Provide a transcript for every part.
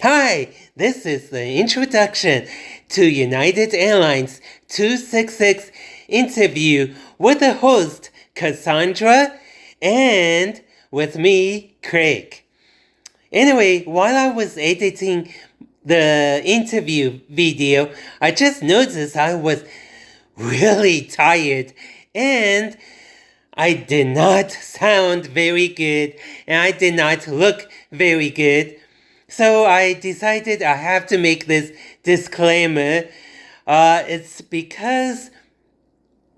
Hi, this is the introduction to United Airlines 266 interview with the host Cassandra and with me, Craig. Anyway, while I was editing the interview video, I just noticed I was really tired and I did not sound very good and I did not look very good. So I decided I have to make this disclaimer. It's because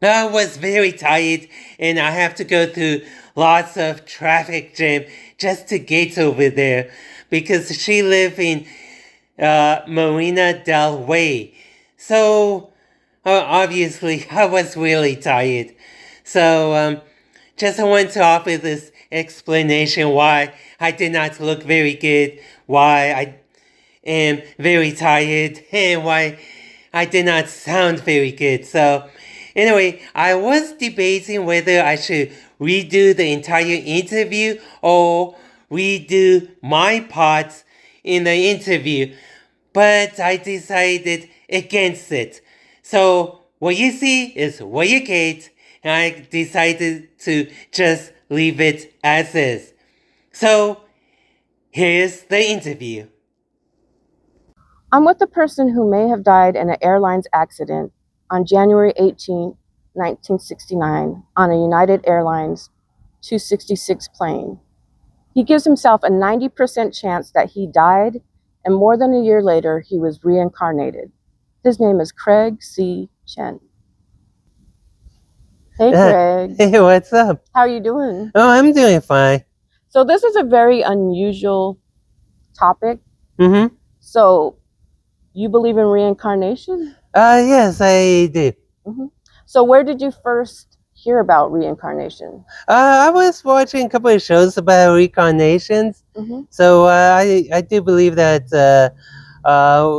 I was very tired and I have to go through lots of traffic jam just to get over there because she lives in Marina del Rey. So obviously I was really tired. So just want to offer this explanation why I did not look very good, why I am very tired, and why I did not sound very good. So anyway, I was debating whether I should redo the entire interview or redo my parts in the interview, but I decided against it. So what you see is what you get, and I decided to just leave it as is. So here's the interview. I'm with a person who may have died in an airlines accident on January 18, 1969, on a United Airlines 266 plane. He gives himself a 90% chance that he died, and more than a year later, he was reincarnated. His name is Craig C. Chen. Hey, Craig. Hey, what's up? How are you doing? Oh, I'm doing fine. So this is a very unusual topic. Mm-hmm. So you believe in reincarnation? Yes, I do. Mm-hmm. So where did you first hear about reincarnation? I was watching a couple of shows about reincarnations. Mm-hmm. So I do believe that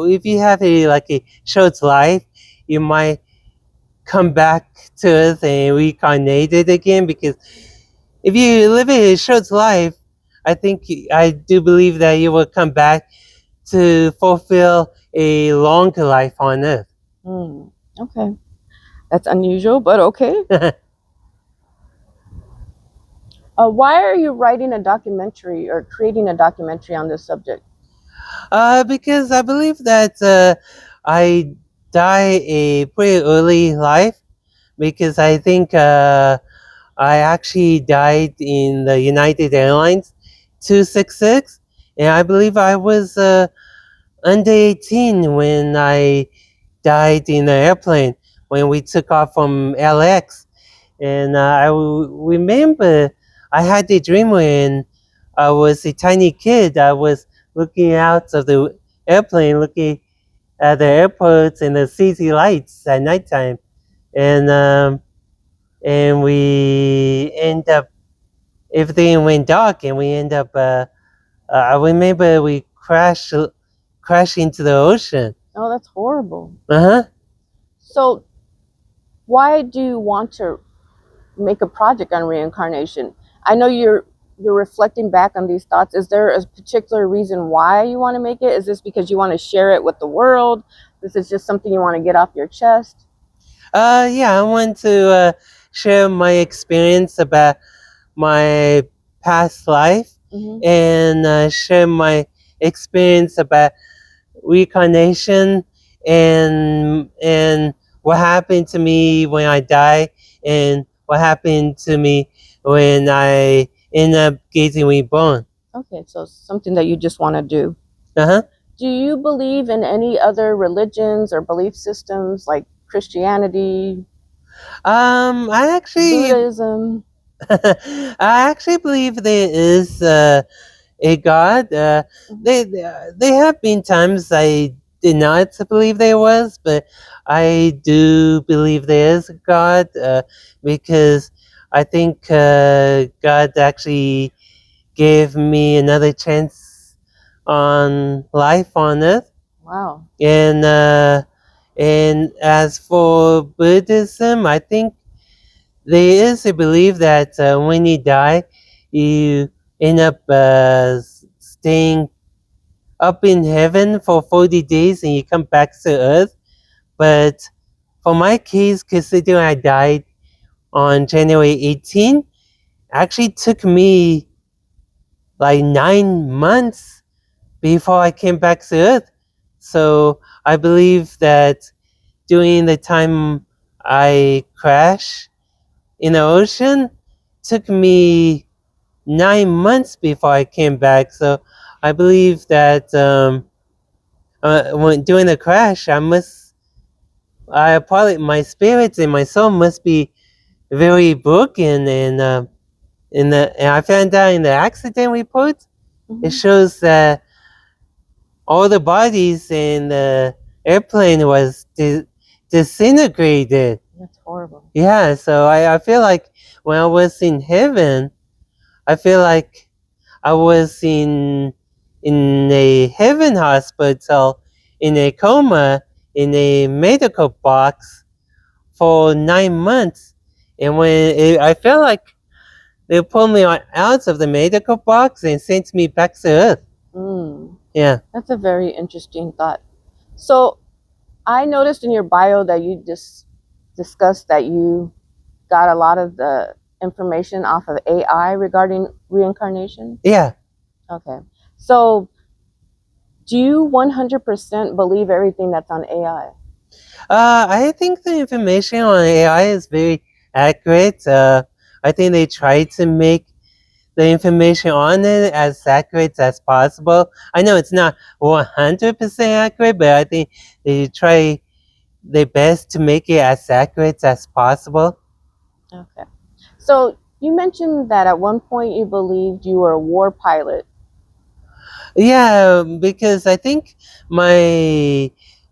if you have a short life, you might come back to Earth and reincarnated again. Because if you live a short life, I do believe that you will come back to fulfill a longer life on Earth. Okay. That's unusual, but okay. Why are you writing a documentary or creating a documentary on this subject? Because I believe that I die a pretty early life because I think I actually died in the United Airlines 266, and I believe I was under 18 when I died in the airplane when we took off from LX. And remember I had a dream when I was a tiny kid. I was looking out of the airplane, looking at the airports and the city lights at nighttime. And we end up, everything went dark, and we end up, I remember we crashed into the ocean. Oh, that's horrible. Uh-huh. So, why do you want to make a project on reincarnation? I know you're reflecting back on these thoughts. Is there a particular reason why you want to make it? Is this because you want to share it with the world? This is just something you want to get off your chest? Yeah, I want to share my experience about my past life Mm-hmm. and share my experience about reincarnation and what happened to me when I die and what happened to me when I end up getting reborn. Okay, so something that you just want to do. Uh-huh. Do you believe in any other religions or belief systems like Christianity, I actually Buddhism? I actually believe there is a God. They have been times I did not believe there was, but I do believe there is a God because I think God actually gave me another chance on life on Earth, Wow. and as for Buddhism, I think there is a belief that when you die, you end up staying up in heaven for 40 days and you come back to earth. But for my case, considering I died on January 18, actually took me like 9 months before I came back to earth. So I believe that during the time I crashed in the ocean, took me 9 months before I came back. So I believe that when during the crash, I probably my spirits and my soul must be very broken. And I found out in the accident report, it shows that all the bodies in the airplane was disintegrated. That's horrible. Yeah, so I feel like when I was in heaven, I feel like I was in a heaven hospital, in a coma, in a medical box for 9 months. And I felt like they pulled me out of the medical box and sent me back to Earth. Mm, Yeah. that's a very interesting thought. So I noticed in your bio that you just discussed that you got a lot of the information off of AI regarding reincarnation. Yeah. Okay. So do you 100% believe everything that's on AI? I think the information on AI is very accurate. I think they try to make the information on it as accurate as possible. I know it's not 100% accurate, but I think they try their best to make it as accurate as possible. Okay. So you mentioned that at one point you believed you were a war pilot. Yeah, because I think my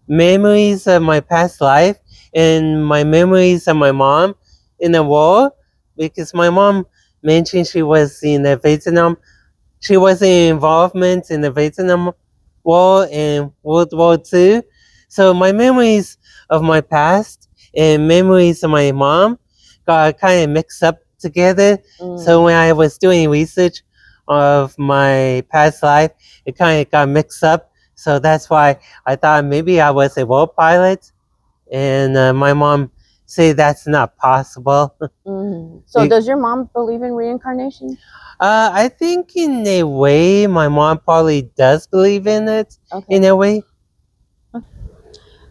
memories of my past life and my memories of my mom in the war, because my mom mentioned she was in the Vietnam, she was in involvement in the Vietnam War and World War II. So my memories of my past and memories of my mom got kind of mixed up together. So when I was doing research of my past life, it kind of got mixed up. So that's why I thought maybe I was a war pilot, and my mom said that's not possible. So does your mom believe in reincarnation? I think in a way, my mom probably does believe in it. Okay. In a way.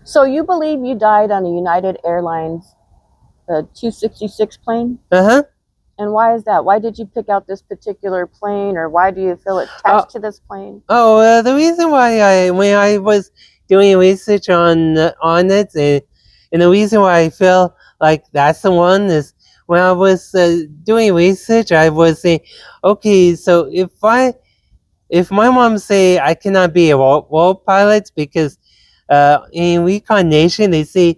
So you believe you died on a United Airlines, the 266 plane? Uh-huh. And why is that? Why did you pick out this particular plane, or why do you feel attached to this plane? Oh, the reason why when I was doing research on it, and the reason why I feel like that's the one is when I was doing research, I was saying, okay, so if my mom say I cannot be a war pilot because in reincarnation they say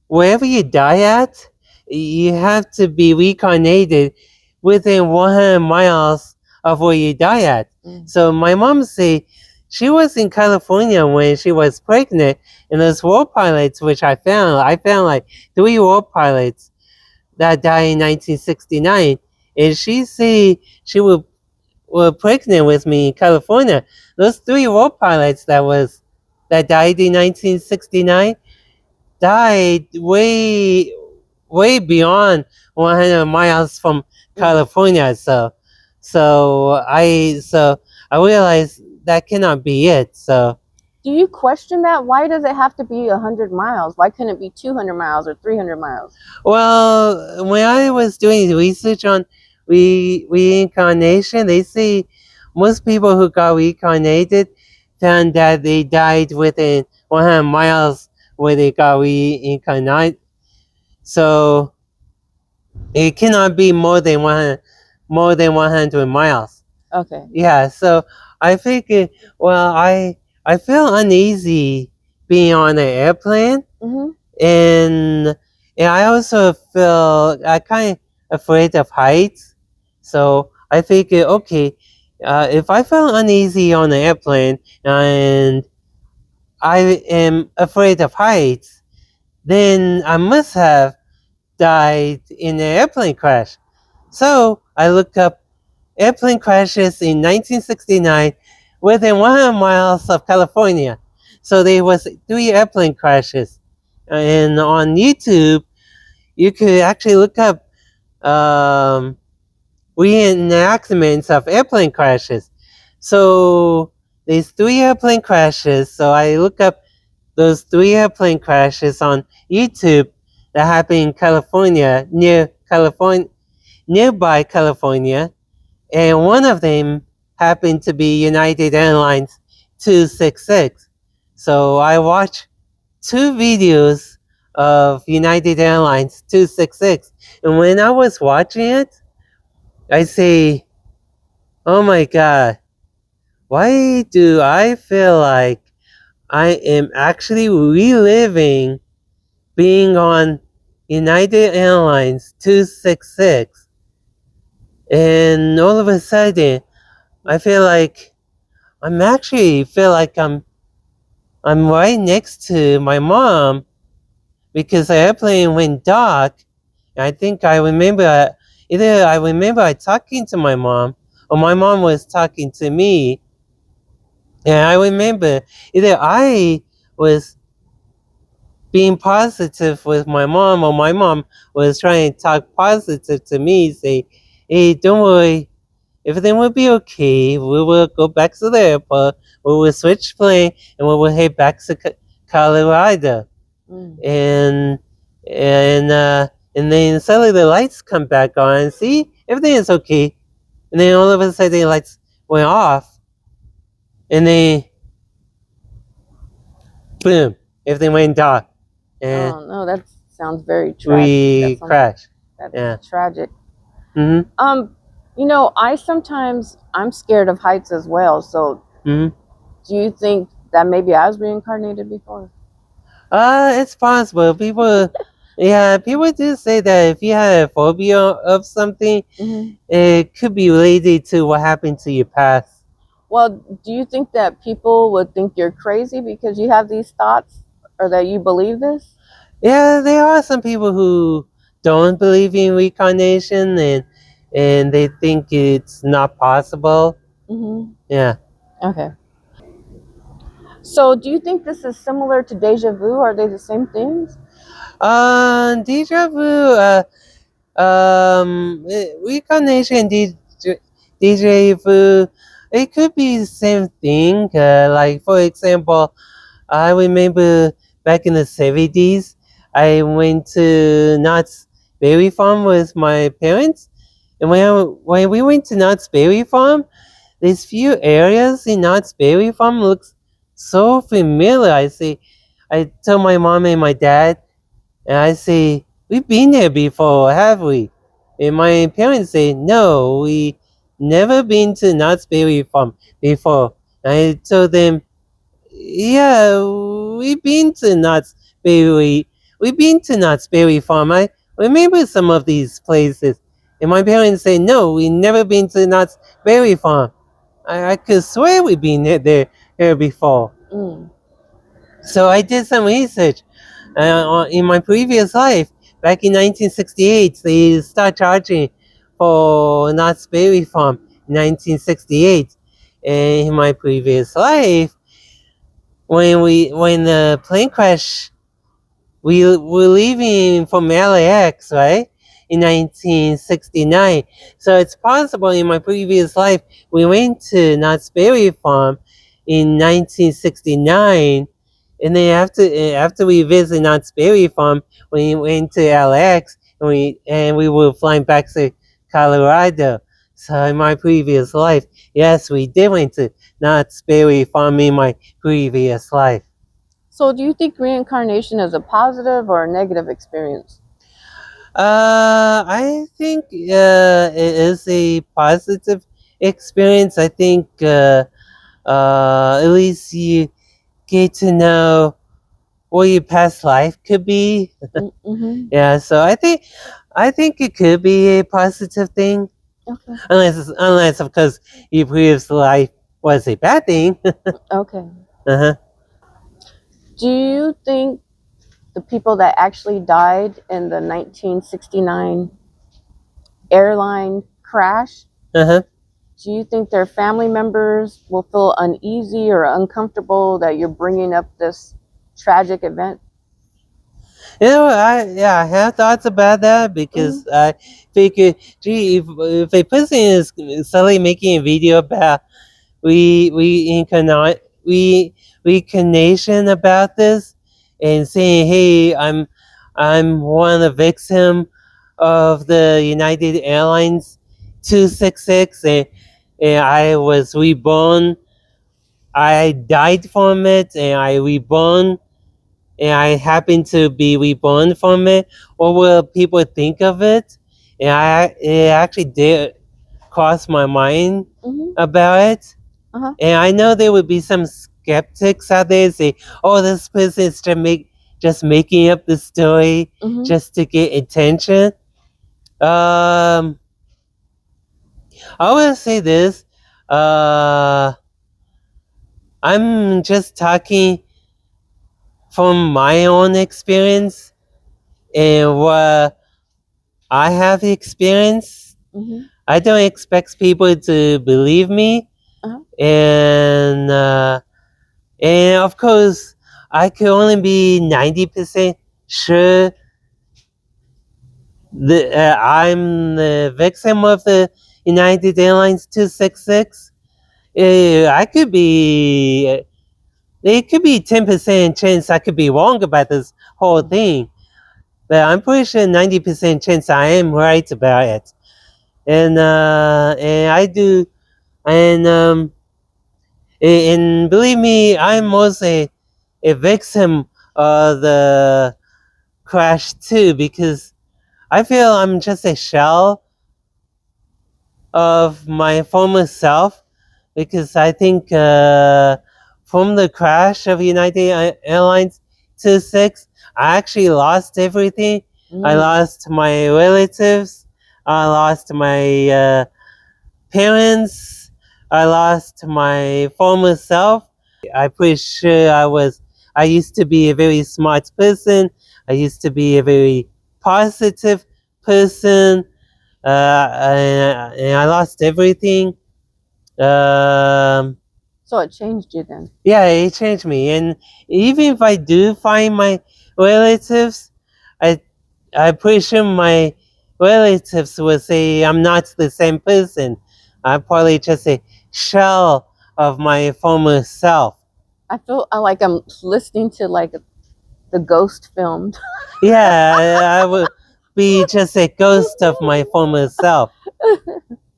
wherever you die at, you have to be reincarnated within 100 miles of where you die at. So my mom say she was in California when she was pregnant, and those war pilots, which I found like 3 war pilots that died in 1969, and she say she were pregnant with me in California. Those 3 war pilots that died in 1969 died way beyond 100 miles from California. So I realized that cannot be it. So do you question that? Why does it have to be 100 miles? Why couldn't it be 200 miles or 300 miles? Well, when I was doing research on reincarnation, they say most people who got reincarnated found that they died within 100 miles where they got reincarnated. So it cannot be more than 100 miles. Okay. Yeah, so I figured, well, I feel uneasy being on an airplane, and I also feel I kind of afraid of heights. So I figured, okay, if I feel uneasy on an airplane and I am afraid of heights, then I must have died in an airplane crash. So I looked up airplane crashes in 1969 within 100 miles of California. So there was 3 airplane crashes. And on YouTube, you could actually look up reenactments of airplane crashes. So there's 3 airplane crashes. So I look up those 3 airplane crashes on YouTube that happened in California, nearby California, and one of them happened to be United Airlines 266. So I watched 2 videos of United Airlines 266, and when I was watching it, I say, "Oh my God, why do I feel like I am actually reliving being on United Airlines 266?" And all of a sudden, I feel like I'm right next to my mom because the airplane went dark. I think I remember either I remember I talking to my mom or my mom was talking to me. And I remember either I was being positive with my mom or my mom was trying to talk positive to me, say, "Hey, don't worry, everything will be okay. We will go back to the airport. We will switch plane and we will head back to Colorado." Mm. And and uh, and then suddenly the lights come back on. And see, everything is okay. And then all of a sudden the lights went off, and then boom, everything went dark, and Oh no, that sounds very tragic. we crashed. That's Yeah. tragic. Mhm. I'm scared of heights as well. So Mhm. do you think that maybe I was reincarnated before? It's possible. People do say that if you have a phobia of something, Hmm. it could be related to what happened to your past. Well, do you think that people would think you're crazy because you have these thoughts or that you believe this? Yeah, there are some people who don't believe in reincarnation and they think it's not possible. Hmm. Yeah. Okay. So do you think this is similar to deja vu? Are they the same things? Deja vu. Reincarnation, deja vu. It could be the same thing. Like for example, I remember back in the 70s, I went to Knott's Berry Farm with my parents. And when we went to Knott's Berry Farm, these few areas in Knott's Berry Farm looks so familiar. I told my mom and my dad, and I say, "We've been there before, have we?" And my parents say, "No, we never been to Knott's Berry Farm before." And I told them, "Yeah, we've been to Knott's Berry. We've been to Knott's Berry Farm. I remember some of these places." And my parents say, "No, we never been to Knott's Berry Farm. I could swear we've been there before." Mm. So I did some research. In my previous life, back in 1968, they start charging for Knott's Berry Farm in 1968. And in my previous life, when the plane crash, we were leaving from LAX, right? In 1969. So it's possible in my previous life, we went to Knott's Berry Farm in 1969. And then after we visited Knott's Berry Farm, we went to LAX and we were flying back to Colorado. So in my previous life, yes, we did went to Knott's Berry Farm in my previous life. So do you think reincarnation is a positive or a negative experience? I think it is a positive experience. I think at least you get to know what your past life could be. Mm-hmm. Yeah, so I think it could be a positive thing, Okay. unless of course your previous life was a bad thing. Okay. Uh-huh. Do you think the people that actually died in the 1969 airline crash, Uh-huh. Do you think their family members will feel uneasy or uncomfortable that you're bringing up this tragic event? I have thoughts about that because I figure, gee, if a person is suddenly making a video about we reincarnation about this and saying, hey, I'm one of the victim of the United Airlines 266 and I was reborn. I died from it and I reborn and I happen to be reborn from it. What will people think of it? And it actually did cross my mind Mm-hmm. about it. Uh-huh. And I know there would be some skeptics out there say, "Oh, this person is just making up the story Mm-hmm. just to get attention." I will say this. Uh, I'm just talking from my own experience and what I have experienced. Mm-hmm. I don't expect people to believe me, Uh-huh. and of course, I could only be 90% sure that I'm the victim of the United Airlines 266. I could be. There could be 10% chance I could be wrong about this whole thing, but I'm pretty sure 90% chance I am right about it. And I do, and and believe me, I'm also a victim of the crash too because I feel I'm just a shell of my former self because I think from the crash of United Airlines 26, I actually lost everything. I lost my relatives. I lost my parents. I lost my former self. I'm pretty sure I used to be a very smart person. I used to be a very positive person. And I lost everything. Um, So it changed you then. yeah, it changed me. And even if I do find my relatives, I I'm pretty sure my relatives will say I'm not the same person. I'm probably just a shell of my former self. I feel like I'm listening to like the ghost film. Yeah, I would be just a ghost of my former self.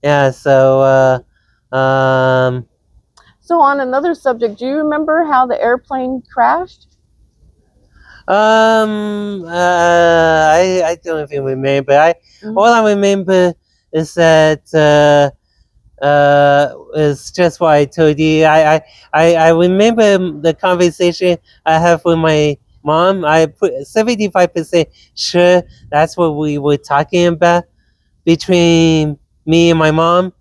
Yeah, So on another subject, do you remember how the airplane crashed? I don't even remember. All I remember is that is just what I told you. I remember the conversation I have with my mom. I put 75% sure that's what we were talking about between me and my mom.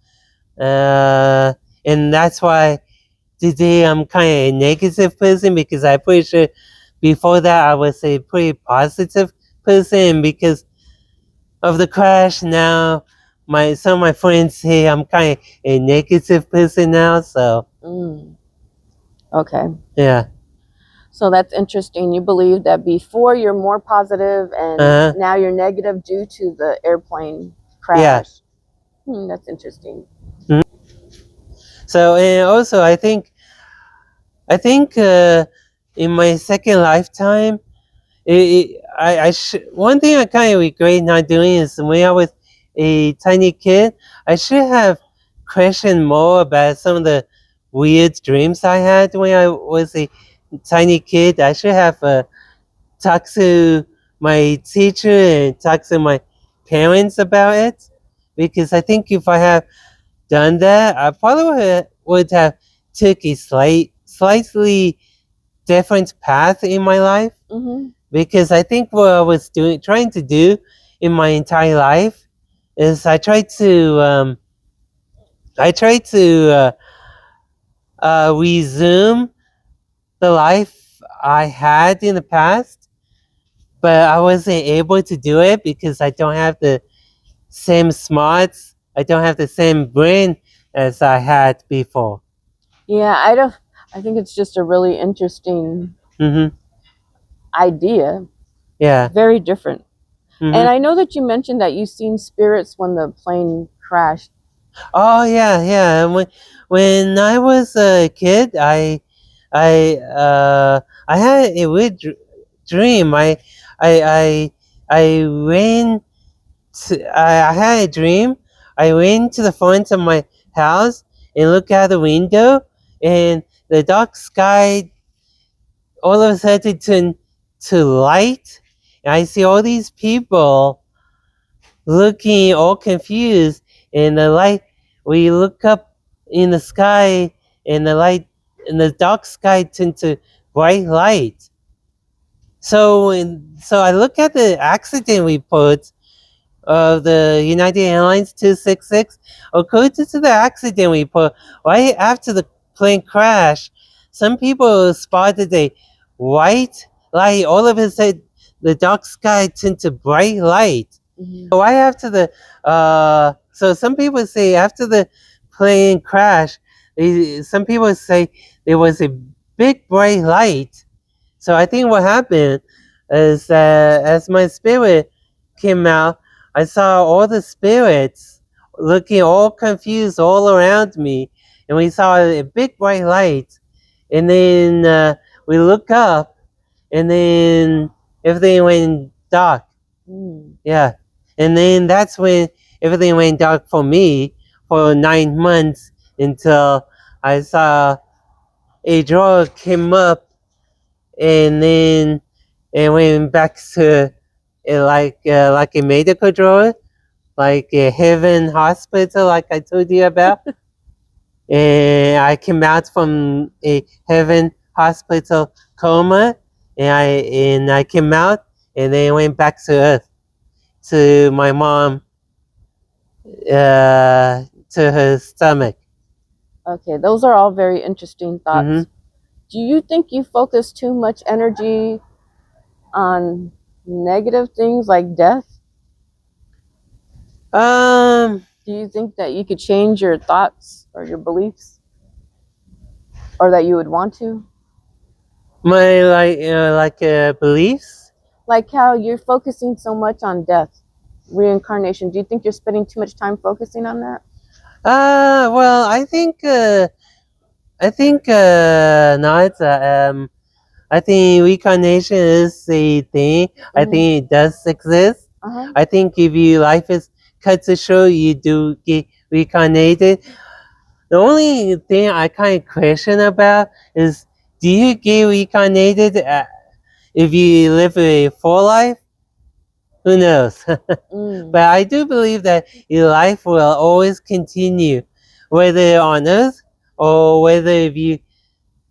Uh, and that's why today I'm kind of a negative person because I'm pretty sure before that I was a pretty positive person because of the crash. Now some of my friends say I'm kind of a negative person now. So Okay. yeah. So that's interesting. You believe that before you're more positive and now you're negative due to the airplane crash. Yeah. That's interesting. So and also I think in my second lifetime, one thing I kind of regret not doing is when I was a tiny kid, I should have questioned more about some of the weird dreams I had when I was a tiny kid. I should have talked to my teacher and talked to my parents about it because I think if I have done that, I probably would have took a slightly different path in my life because I think what I was trying to do in my entire life is I tried to resume the life I had in the past, but I wasn't able to do it because I don't have the same smarts. I don't have the same brain as I had before. Yeah, I think it's just a really interesting Mm-hmm. idea. Yeah. Very different. And Mm-hmm. I know that you mentioned that you've seen spirits when the plane crashed. Oh yeah, yeah. And when I was a kid, I had a weird dream. I I I went I had a dream. I went to the front of my house and looked out the window, and the dark sky all of a sudden turned to light. And I see all these people looking all confused, and the light. We look up in the sky, and the light, and the dark sky turned to bright light. So I look at the accident report of the United Airlines 266. According to the accident report, right after the plane crash, some people spotted a white light. All of a sudden, the dark sky turned to bright light. Mm-hmm. Right after the, so some people say after the plane crash, some people say there was a big bright light. So I think what happened is that as my spirit came out, I saw all the spirits looking all confused all around me, and we saw a big bright light. And then we look up, and then everything went dark. Mm. Yeah, and then that's when everything went dark for me for 9 months until I saw a drawer came up, and then it went back to like a medical drawer, like a heaven hospital, like I told you about. And I came out from a heaven hospital coma, and I came out, and then went back to earth to my mom, to her stomach. Okay, those are all very interesting Hmm. thoughts. Do you think you focus too much energy on negative things like death? Um, Do you think that you could change your thoughts or your beliefs, or that you would want to? my beliefs. Like how you're focusing so much on death, reincarnation. Do you think you're spending too much time focusing on that? Well, not. I think reincarnation is a thing. I Mm-hmm. think it does exist. Uh-huh. I think if your life is cut to short, you do get reincarnated. The only thing I kind of question about is, do you get reincarnated if you live a full life? Who knows? Mm. But I do believe that your life will always continue, whether on Earth or whether if you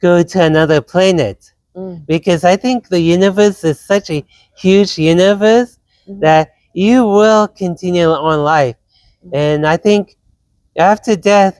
go to another planet. Mm. Because I think the universe is such a huge universe Mm-hmm. that you will continue on life. And I think after death,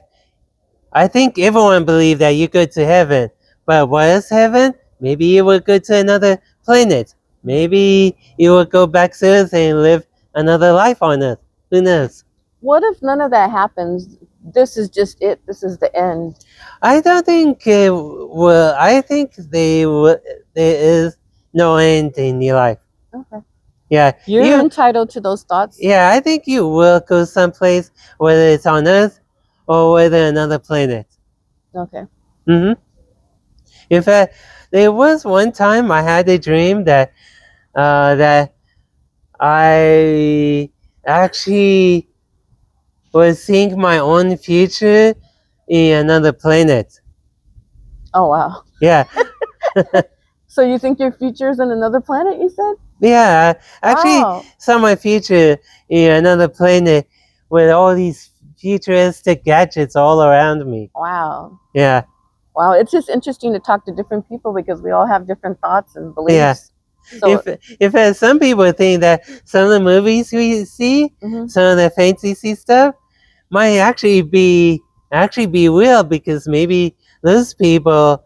I think everyone believes that you go to heaven. But what is heaven? Maybe you will go to another planet. Maybe you will go back to Earth and live another life on Earth. Who knows? What if none of that happens? This is just it. This is the end. I don't think will. I think there is no end in your life. Okay. Yeah, You're entitled to those thoughts. yeah. I think you will go someplace, whether it's on Earth or whether another planet. Okay. Hmm. In fact, there was one time I had a dream that I actually was seeing my own future in another planet. Oh wow. Yeah, So you think your future is in another planet? You said. yeah. I actually Wow. saw my future in another planet with all these futuristic gadgets all around me. Wow. Yeah, Wow. It's just interesting to talk to different people because we all have different thoughts and yeah. beliefs. So. If some people think that some of the movies we see, Mhm. some of the fantasy stuff, might actually be real, because maybe those people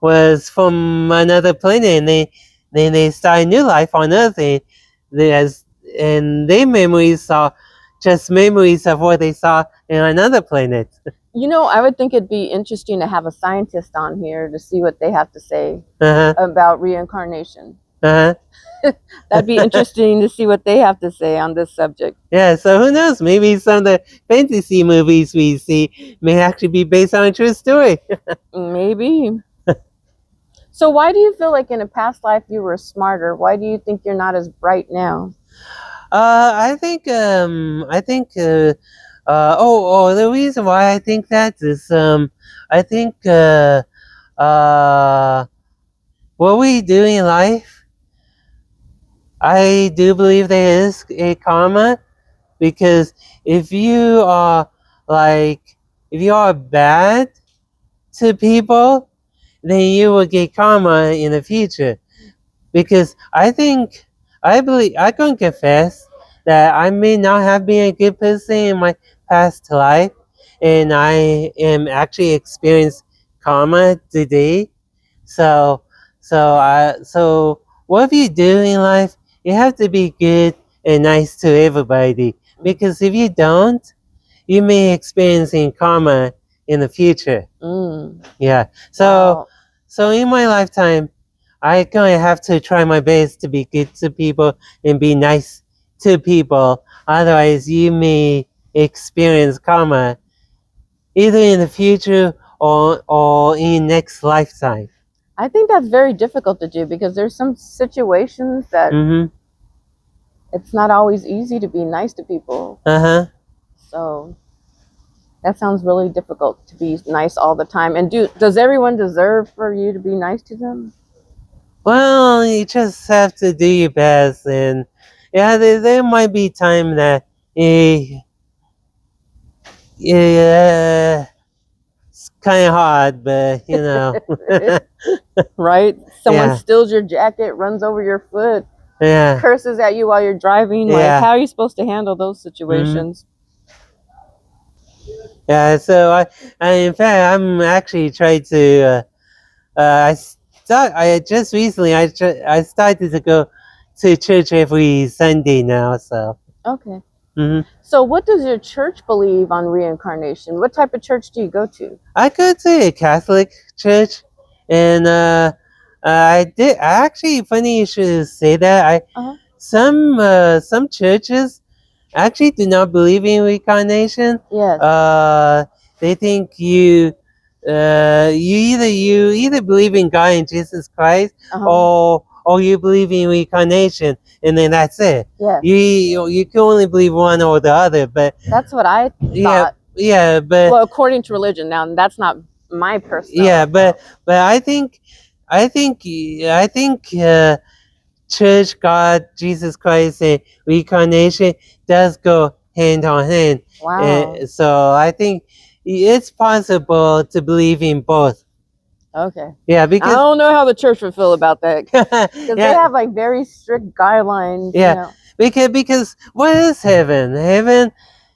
was from another planet, and they start a new life on Earth, and their memories are just memories of what they saw in another planet. I would think it'd be interesting to have a scientist on here to see what they have to say Uh-huh. about reincarnation. Uh-huh. That'd be interesting to see what they have to say on this subject. Yeah, so who knows? Maybe some of the fantasy movies we see may actually be based on a true story. Maybe. So why do you feel like in a past life you were smarter? Why do you think you're not as bright now? I think the reason why I think that is I think what we do in life, I do believe there is a karma, because if you are if you are bad to people, then you will get karma in the future. Because I can confess that I may not have been a good person in my past life, and I am actually experiencing karma today. So, so what you do in life, you have to be good and nice to everybody. Because if you don't, you may experience karma in the future. Yeah. Wow. So in my lifetime, I kind of have to try my best to be good to people and be nice to people. Otherwise, you may experience karma either in the future or in next lifetime. I think that's very difficult to do because there's some situations that it's not always easy to be nice to people. Uh-huh. So that sounds really difficult to be nice all the time. And does everyone deserve for you to be nice to them? Well, you just have to do your best, and yeah, there might be time that yeah, it's kind of hard, but Right? Someone Yeah. steals your jacket, runs over your foot, Yeah. curses at you while you're driving. Like, Yeah. how are you supposed to handle those situations? Yeah, so in fact, I'm actually trying to. I just recently I started to go to church every Sunday now. So. Okay. hmm So, what does your church believe on reincarnation? What type of church do you go to? I go to a Catholic church, and I did. Actually, funny you should say that. Some churches actually do not believe in reincarnation. Yes. They think you either believe in God and Jesus Christ, or you believe in reincarnation, and then that's it. Yes. You can only believe one or the other. But That's what I thought. Yeah, but well, according to religion. Now, that's not my personal. Yeah, but I think Church, God, Jesus Christ, and reincarnation does go hand on hand. Wow. So I think it's possible to believe in both. Okay. Yeah, because I don't know how the church would feel about that because they Yeah. have like very strict guidelines. Yeah, because what is heaven? Heaven,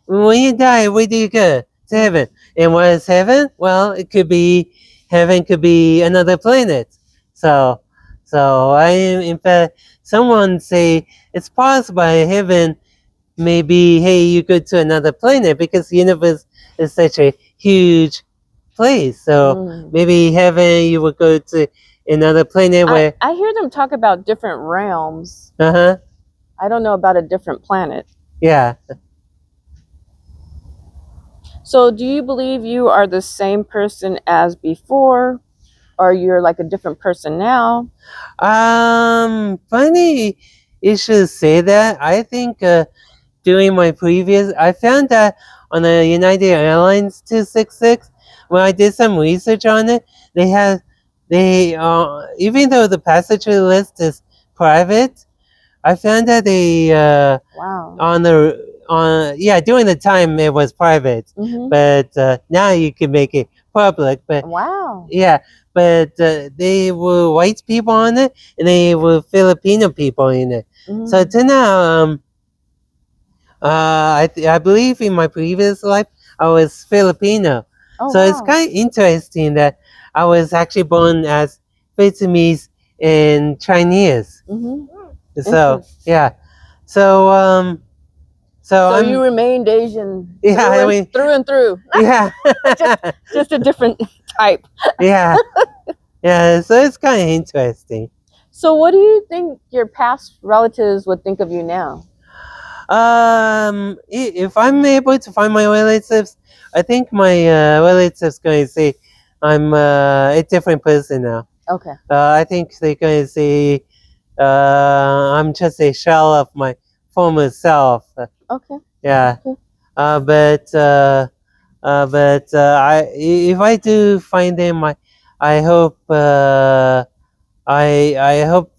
when you die, where do you go? To heaven. And what is heaven? Well, heaven could be another planet. So in fact, someone say it's possible heaven may be, hey, you go to another planet, because the universe is such a huge place. So maybe heaven, you would go to another planet where. I hear them talk about different realms. Uh-huh. I don't know about a different planet. Yeah. So, do you believe you are the same person as before, or you're like a different person now? Funny you should say that. I think during my previous, I found that on the United Airlines 266, when I did some research on it, even though the passenger list is private, I found that during the time it was private, but now you can make it public. But but they were white people on it, and they were Filipino people in it. So to now, I believe in my previous life I was Filipino. It's kind of interesting that I was actually born as Vietnamese and Chinese. So yeah, so So you remained Asian through and through. Yeah. just a different type. Yeah. Yeah, so it's kind of interesting. So what do you think your past relatives would think of you now? If I'm able to find my relatives, I think my relatives going to say I'm a different person now. Okay. I think they're going to say I'm just a shell of my former self. Okay. Yeah. Okay. If I do find them, I hope I hope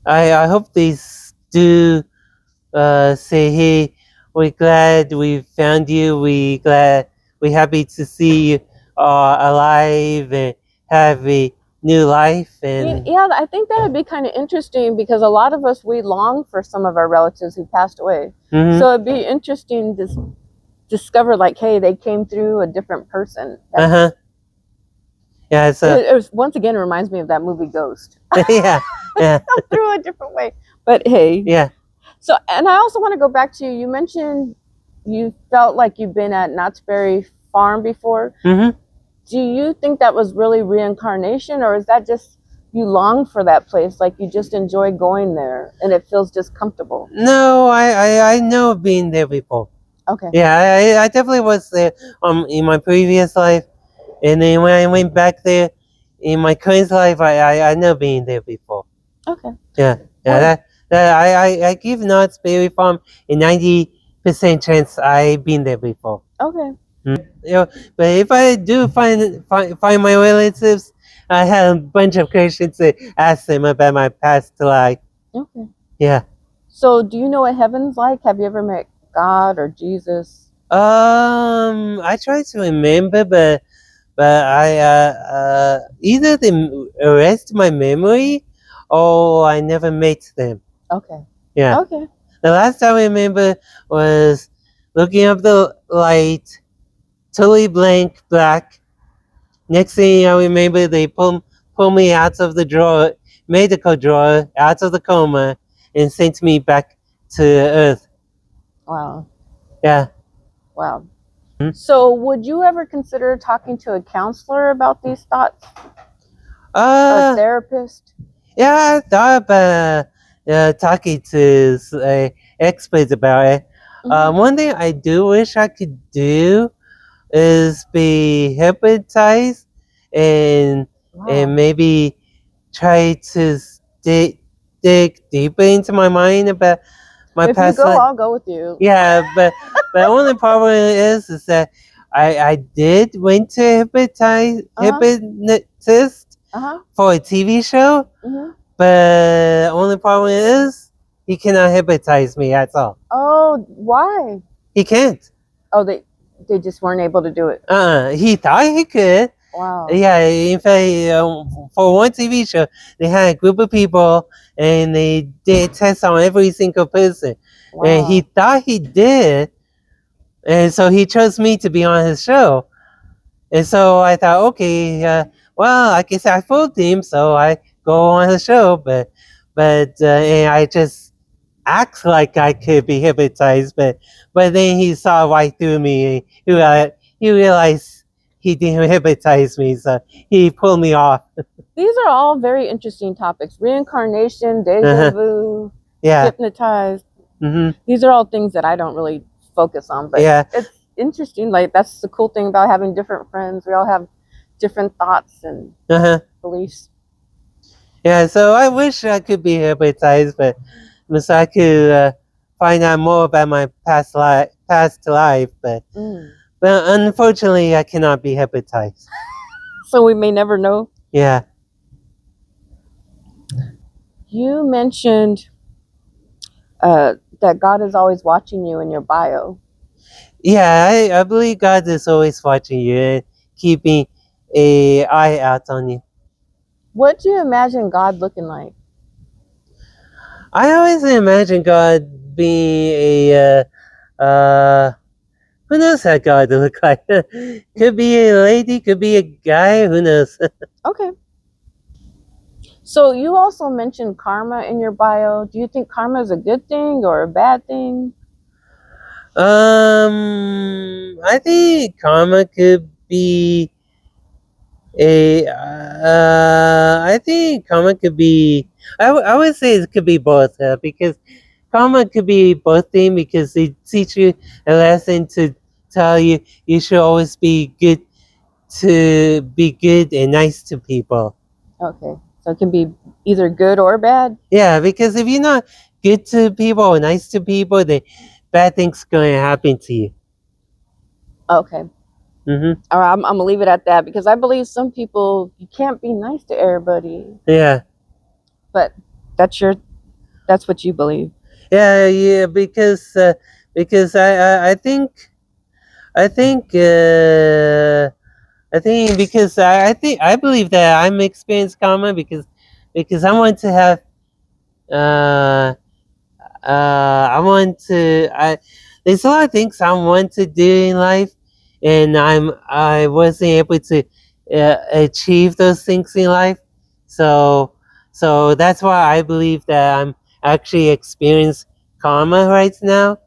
I hope they do say, hey, we're glad we found you. We're happy to see you alive and have a new life. And yeah, I think that would be kind of interesting because a lot of us, we long for some of our relatives who passed away. mm-hmm. So it'd be interesting to discover, like, hey, they came through a different person. Uh-huh. Yeah, so it was, once again, it reminds me of that movie Ghost. yeah. Through a different way. But hey. Yeah. So, and I also want to go back to you mentioned you felt like you've been at Knott's Berry Farm before. Mm-hmm. Do you think that was really reincarnation, or is that just you long for that place, like you just enjoy going there and it feels just comfortable? No, I know being there before. Okay. Yeah, I definitely was there in my previous life, and then when I went back there in my current life, I know being there before. Okay. Yeah. I give Knott's Berry Farm a 90% chance I've been there before. Okay. But if I do find my relatives, I have a bunch of questions to ask them about my past life. Okay. Yeah. So, do you know what heaven's like? Have you ever met God or Jesus? I try to remember, but I either they erased my memory, or I never met them. Okay. Yeah. Okay. The last time I remember was looking up the light, totally black. Next thing I remember, they pull me out of the medical drawer, out of the coma, and sent me back to Earth. Wow. Yeah. Wow. So, would you ever consider talking to a counselor about these thoughts? A therapist? Yeah, I thought about talking to experts about it. Mm-hmm. One thing I do wish I could do is be hypnotized and maybe try to dig deeper into my mind about my if past you go, life. I'll go with you. Yeah, but the only problem is that I did went to hypnotist for a TV show, but only problem is he cannot hypnotize me at all. Oh, why? He can't. Oh, they just weren't able to do it. He thought he could. Wow. Yeah, in fact, for one TV show, they had a group of people and they did tests on every single person. Wow. And he thought he did, and so he chose me to be on his show. And so I thought, okay, well, I guess I fooled him, so I go on his show. But and I just act like I could be hypnotized, but then he saw right through me. He realized he didn't hypnotize me, so he pulled me off. These are all very interesting topics: reincarnation, deja vu, hypnotized. Mm-hmm. These are all things that I don't really focus on, but it's interesting. Like, that's the cool thing about having different friends. We all have different thoughts and beliefs. Yeah, so I wish I could be hypnotized, but so I could find out more about my past life, but unfortunately, I cannot be hypnotized. So we may never know. Yeah. You mentioned that God is always watching you in your bio. Yeah, I believe God is always watching you and keeping an eye out on you. What do you imagine God looking like? I always imagine God being who knows how God look like? Could be a lady, could be a guy, who knows? Okay. So you also mentioned karma in your bio. Do you think karma is a good thing or a bad thing? I think karma could be I think karma could be. I would say it could be both, because karma could be both thing because they teach you a lesson to tell you you should always be good, to be good and nice to people. Okay. So it can be either good or bad? Yeah, because if you're not good to people or nice to people, then bad things going to happen to you. Okay. Mm-hmm. All right, I'm going to leave it at that because I believe some people, you can't be nice to everybody. Yeah. But that's what you believe. Yeah, because I think I think because I think I believe that I'm experienced karma because I want to have uh I want to I there's a lot of things I want to do in life, and I wasn't able to achieve those things in life. So that's why I believe that I'm actually experiencing karma right now.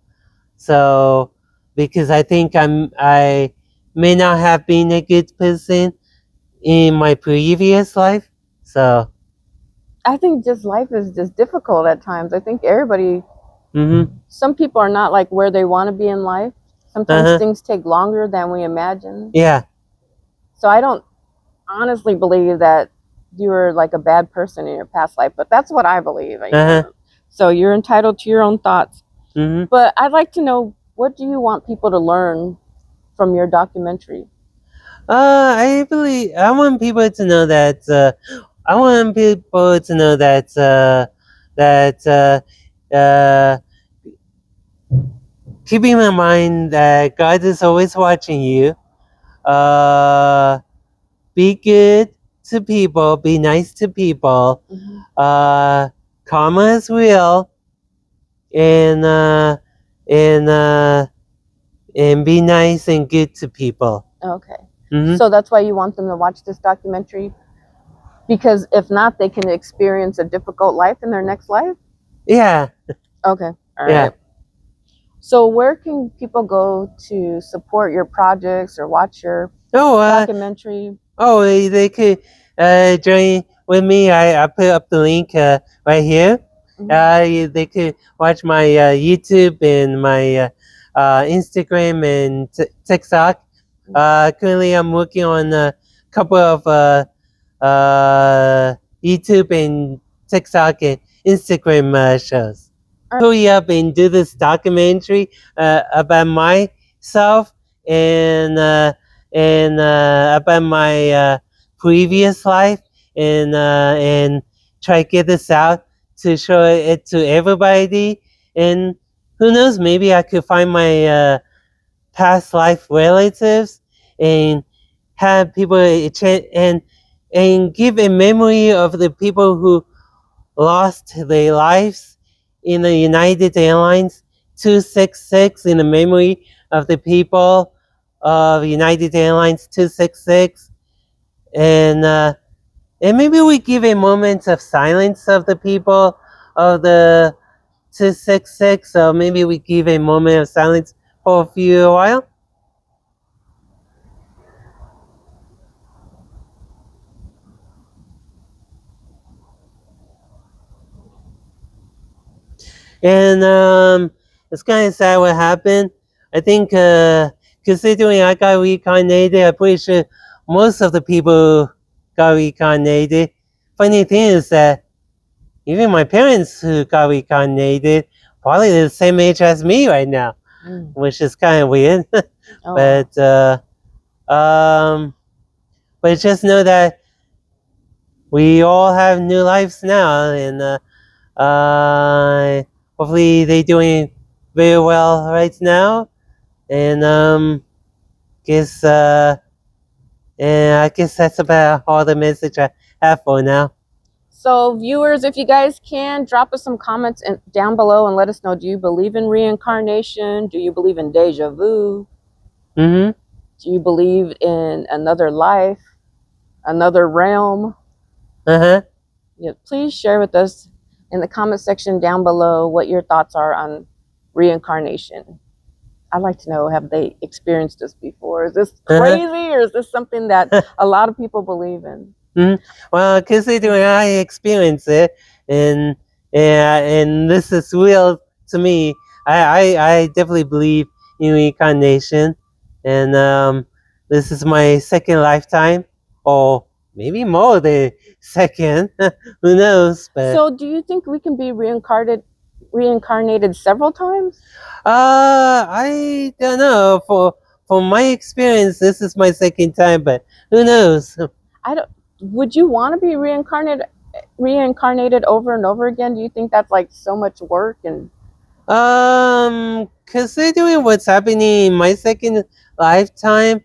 So because I think I may not have been a good person in my previous life. So I think just life is just difficult at times. I think everybody, mm-hmm. some people are not like where they want to be in life. Sometimes Uh-huh. things take longer than we imagine. Yeah. So I don't honestly believe that you were like a bad person in your past life, but that's what I believe. Uh-huh. So you're entitled to your own thoughts. Mm-hmm. But I'd like to know, what do you want people to learn from your documentary? I believe I want people to know that I want people to know that keeping in mind that God is always watching you. Uh, be good to people. Be nice to people. Mm-hmm. Uh, karma is real, and and uh, and be nice and good to people. Okay. Mm-hmm. So that's why you want them to watch this documentary? Because if not, they can experience a difficult life in their next life? Yeah. Okay. All Yeah. right. So where can people go to support your projects or watch your Oh, documentary? oh, they could join with me. I put up the link right here. They could watch my YouTube and my Instagram and TikTok. Currently, I'm working on a couple of YouTube and TikTok and Instagram shows. Hurry up and do this documentary about myself and about my previous life, and try to get this out to show it to everybody. And who knows, maybe I could find my past life relatives and have people and give a memory of the people who lost their lives in the United Airlines 266, in the memory of the people of United Airlines 266. And maybe we give a moment of silence of the people of the 266. So maybe we give a moment of silence for a few while. And it's kind of sad what happened. I think, considering I got reincarnated, I'm pretty sure most of the people got reincarnated. Funny thing is that even my parents who got reincarnated probably the same age as me right now, which is kind of weird. Oh. but but just know that we all have new lives now, and hopefully they doing very well right now. And guess and I guess that's about all the message I have for now. So, viewers, if you guys can, drop us some comments down below and let us know, do you believe in reincarnation? Do you believe in deja vu? Mm-hmm. Do you believe in another life, another realm? Uh-huh. Yeah, please share with us in the comment section down below what your thoughts are on reincarnation. I'd like to know, have they experienced this before? Is this crazy, or is this something that a lot of people believe in? Well, considering I experience it, and yeah, and this is real to me, I definitely believe in reincarnation, and this is my second lifetime, or maybe more than second. Who knows? But So, do you think we can be reincarnated several times? I don't know. For my experience, this is my second time, but who knows? I don't. Would you want to be reincarnated over and over again? Do you think that's like so much work? And Considering what's happening in my second lifetime,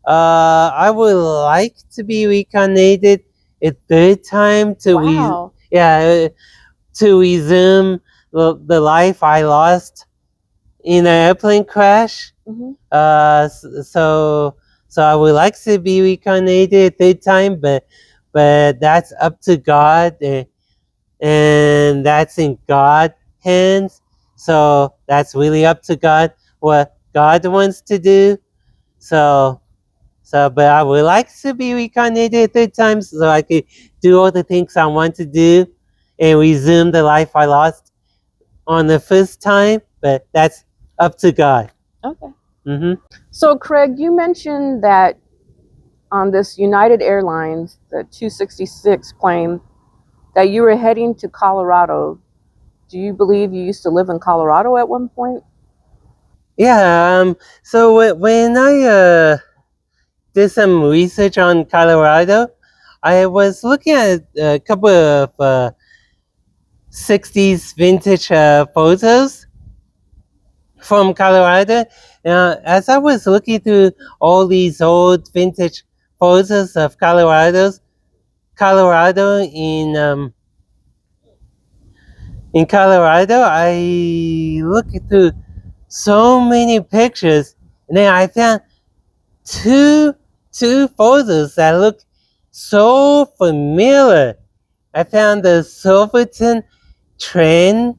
I would like to be reincarnated a third time wow. to resume the life I lost in an airplane crash. Mm-hmm. So I would like to be reincarnated a third time, but that's up to God, and that's in God's hands. So that's really up to God what God wants to do. So but I would like to be reincarnated 3 times so I could do all the things I want to do and resume the life I lost on the first time. But that's up to God. Okay. Mm-hmm. So, Craig, you mentioned that on this United Airlines, the 266 plane, that you were heading to Colorado. Do you believe you used to live in Colorado at one point? Yeah. So when I did some research on Colorado, I was looking at a couple of 60s vintage photos from Colorado. As I was looking through all these old vintage photos of Colorado in Colorado, I looked through so many pictures, and then I found two photos that look so familiar. I found the Silverton trains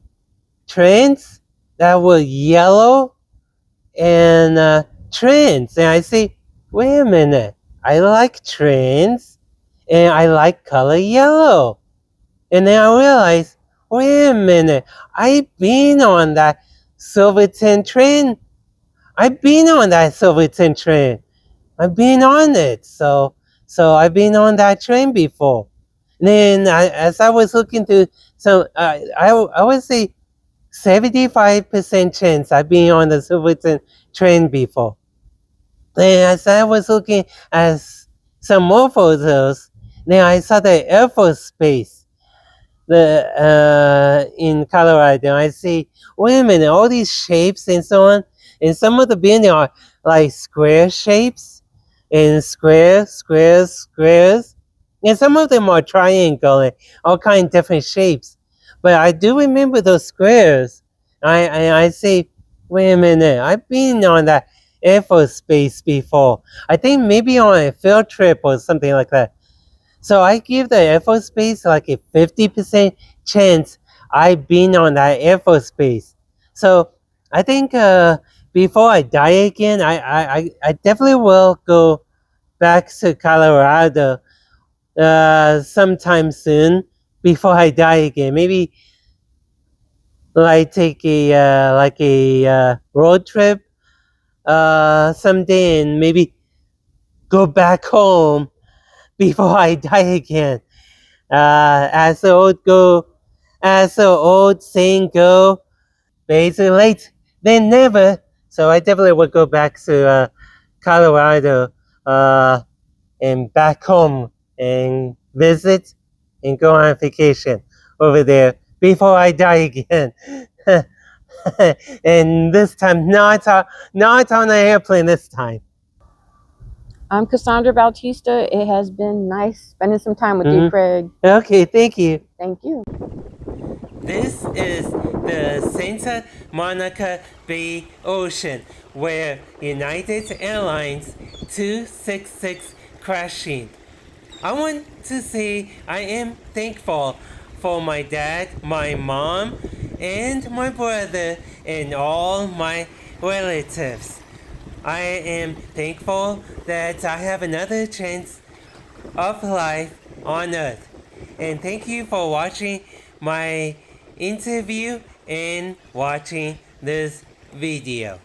that were yellow and trains, and I say, wait a minute, I like trains, and I like color yellow, and then I realized, wait a minute, I've been on that Silverton train. I've been on that Silverton train. I've been on it. So I've been on that train before. And then as I was looking through, so I would say 75% chance I've been on the Silverton train before. Then as I was looking at some more photos, then I saw the Air Force Base in Colorado. I see, wait a minute, all these shapes and so on, and some of the buildings are like square shapes, and squares, and some of them are triangle and all kind of different shapes. But I do remember those squares. I say, wait a minute, I've been on that Air Force Base before. I think maybe on a field trip or something like that. So I give the Air Force Base like a 50% chance I've been on that Air Force Base. So I think before I die again, I definitely will go back to Colorado sometime soon before I die again. Maybe like take a road trip someday and maybe go back home before I die again. As the old saying go, better late than never. So I definitely would go back to Colorado and back home and visit and go on vacation over there before I die again. And this time, not on an airplane this time. I'm Cassandra Bautista. It has been nice spending some time with you, Craig. Okay, thank you. Thank you. This is the Santa Monica Bay Ocean, where United Airlines 266 crashing. I want to say I am thankful for my dad, my mom, and my brother, and all my relatives. I am thankful that I have another chance of life on earth. And thank you for watching my interview and watching this video.